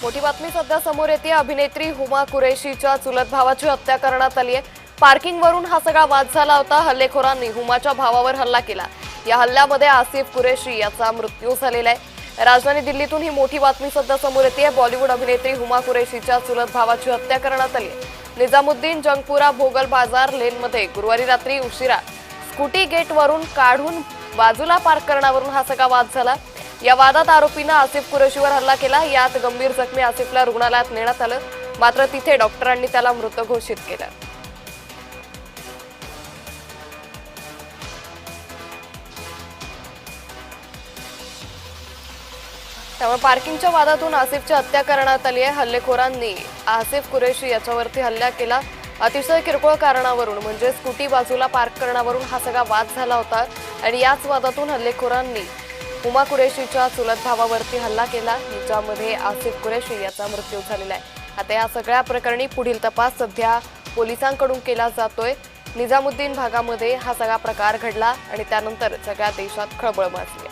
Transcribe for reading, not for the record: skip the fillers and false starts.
मोठी बातमी सध्या समोर येते। अभिनेत्री हुमा कुरेशीच्या चुलत भावाची हत्या करण्यात आली आहे। पार्किंगवरून हा सगळा वाद झाला होता। हल्लेखोरांनी हुमाच्या भावावर हल्ला केला। या हल्ल्यामध्ये आसिफ कुरेशी याचा मृत्यू झालेला आहे। राजधानी दिल्लीतून ही मोठी बातमी सध्या समोर येते। बॉलिवूड अभिनेत्री हुमा कुरेशीच्या चुलत भावाची हत्या करण्यात आली आहे। निजामुद्दीन जंगपुरा भोगल बाजार लेनमध्ये गुरुवारी रात्री उशिरा स्कूटी गेटवरून काढून बाजूला पार्क करण्यावरून हा सगळा वाद झाला। या वादात आरोपीने आसिफ कुरेशीवर हल्ला केला। यात गंभीर जखमी आसिफला रुग्णालयात नेण्यात आलं, मात्र तिथे डॉक्टरांनी त्याला मृत घोषित केलं। त्यामुळे पार्किंगच्या वादातून आसिफची हत्या करण्यात आली आहे। हल्लेखोरांनी आसिफ कुरेशी याच्यावरती हल्ला केला। अतिशय किरकोळ कारणावरून म्हणजे स्कूटी बाजूला पार्क करण्यावरून हा सगळा वाद झाला होता आणि याच वादातून हल्लेखोरांनी हुमा कुरेशीच्या चुलत भावावरती हल्ला केला, ज्यामध्ये आसिफ कुरेशी याचा मृत्यू झालेला आहे। आता या सगळ्या प्रकरणी पुढील तपास सध्या पोलिसांकडून केला जातोय। निजामुद्दीन भागामध्ये हा सगळा प्रकार घडला आणि त्यानंतर सगळ्या देशात खळबळ माजली।